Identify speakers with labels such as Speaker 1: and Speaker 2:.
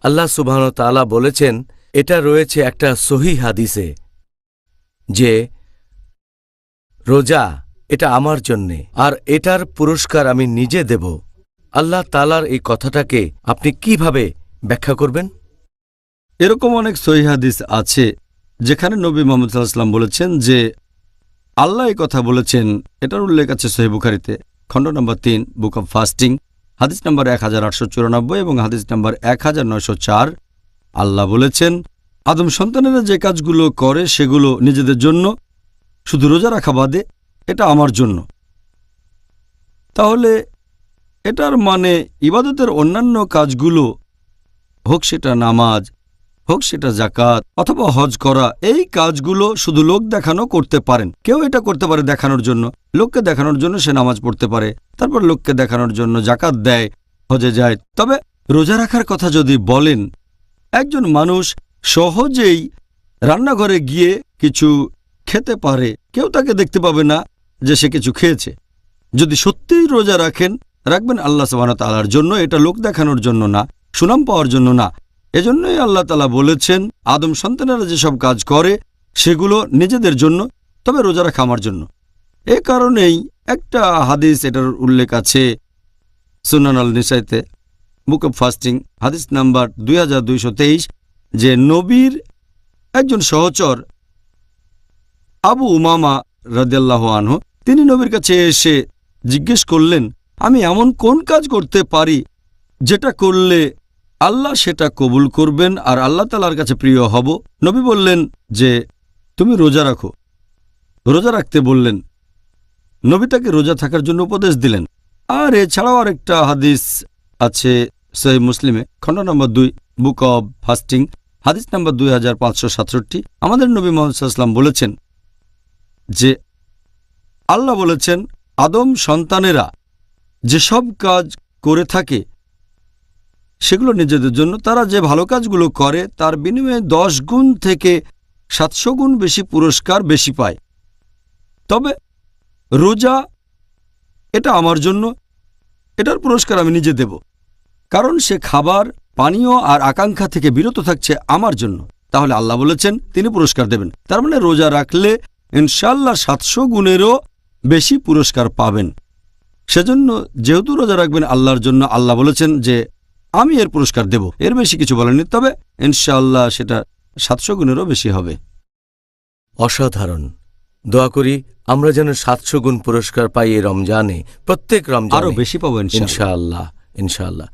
Speaker 1: আল্লাহ সুবহানাহু ওয়া তাআলা বলেছেন, এটা রয়েছে একটা সহিহ হাদিসে, যে রোজা এটা আমার জন্যে, আর এটার পুরস্কার আমি নিজে দেব। আল্লাহ তাআলার এই কথাটাকে আপনি কিভাবে ব্যাখ্যা করবেন?
Speaker 2: এরকম অনেক সহিহ হাদিস আছে যেখানে নবী মুহাম্মদ সাল্লাল্লাহু আলাইহি ওয়াসাল্লাম বলেছেন যে আল্লাহ এই কথা বলেছেন। এটার উল্লেখ আছে সহিহ বুখারীতে, খণ্ড নম্বর 3, বুক অব ফাস্টিং, হাদিস নম্বর 1894 এবং হাদিস নম্বর 1904। আল্লাহ বলেছেন, আদম সন্তানেরা যে কাজগুলো করে সেগুলো নিজেদের জন্য, শুধু রোজা রাখা বাদে এটা আমার জন্য। তাহলে এটার মানে ইবাদতের অন্যান্য কাজগুলো, হোক সেটা নামাজ, হোক সেটা যাকাত অথবা হজ করা, এই কাজগুলো শুধু লোক দেখানো করতে পারেন। কেউ এটা করতে পারে দেখানোর জন্য, লোককে দেখানোর জন্য সে নামাজ পড়তে পারে, তারপর লোককে দেখানোর জন্য যাকাত দেয়, হজে যায়। তবে রোজা রাখার কথা যদি বলেন, একজন মানুষ সহজেই রান্নাঘরে গিয়ে কিছু খেতে পারে, কেউ তাকে দেখতে পাবে না যে সে কিছু খেয়েছে। যদি সত্যিই রোজা রাখবেন আল্লাহ সুবহানাহু ওয়া তাআলার জন্য, এটা লোক দেখানোর জন্য না, সুনাম পাওয়ার জন্য না। এজন্যই আল্লাহ তাআলা বলেছেন, আদম সন্তানেরা যেসব কাজ করে সেগুলো নিজেদের জন্য, তবে রোজা রাখা আমার জন্য। এ কারণেই একটা হাদিস এটার উল্লেখ আছে সুনান আল নিসাইতে, বুক অব ফাস্টিং, হাদিস নাম্বার 2223, যে নবীর একজন সহচর আবু উমামা রাদিয়াল্লাহু আনহু, তিনি নবীর কাছে এসে জিজ্ঞেস করলেন, আমি এমন কোন কাজ করতে পারি যেটা করলে আল্লাহ সেটা কবুল করবেন আর আল্লাহ তাআলার কাছে প্রিয় হব? নবী বললেন যে তুমি রোজা রাখো। রোজা রাখতে বললেন। নবী তাকে রোজা থাকার জন্য উপদেশ দিলেন। আর এছাড়াও আরেকটা হাদিস আছে সহিহ মুসলিমে, খণ্ড নম্বর 2, বুক অব ফাস্টিং, হাদিস নম্বর 2567। আমাদের নবী মুহাম্মদ সাল্লাল্লাহু আলাইহি ওয়াসাল্লাম বলেছেন যে আল্লাহ বলেছেন, আদম সন্তানেরা যেসব কাজ করে থাকে সেগুলো নিজেদের জন্য, তারা যে ভালো কাজগুলো করে তার বিনিময়ে 10 গুণ থেকে 700 গুণ বেশি পুরস্কার বেশি পায়। তবে রোজা এটা আমার জন্য, এটার পুরস্কার আমি নিজে দেব, কারণ সে খাবার, পানীয় আর আকাঙ্ক্ষা থেকে বিরত থাকছে আমার জন্য। তাহলে আল্লাহ বলেছেন তিনি পুরস্কার দেবেন। তার মানে রোজা রাখলে ইনশাআল্লাহ 700 গুণেরও বেশি পুরস্কার পাবেন। সেজন্য যেহেতু রোজা রাখবেন আল্লাহর জন্য, আল্লাহ বলেছেন যে আমি এর পুরস্কার দেব। এর বেশি কিছু বলেননি, তবে ইনশাআল্লাহ সেটা 700 গুণেরও বেশি হবে।
Speaker 1: অসাধারণ। দোয়া করি আমরা যেন 700 গুণ পুরস্কার পাই এই রমজানে, প্রত্যেক রমজানে
Speaker 2: আরো বেশি পাবো ইনশাআল্লাহ।
Speaker 1: ইনশাআল্লাহ, ইনশাআল্লাহ।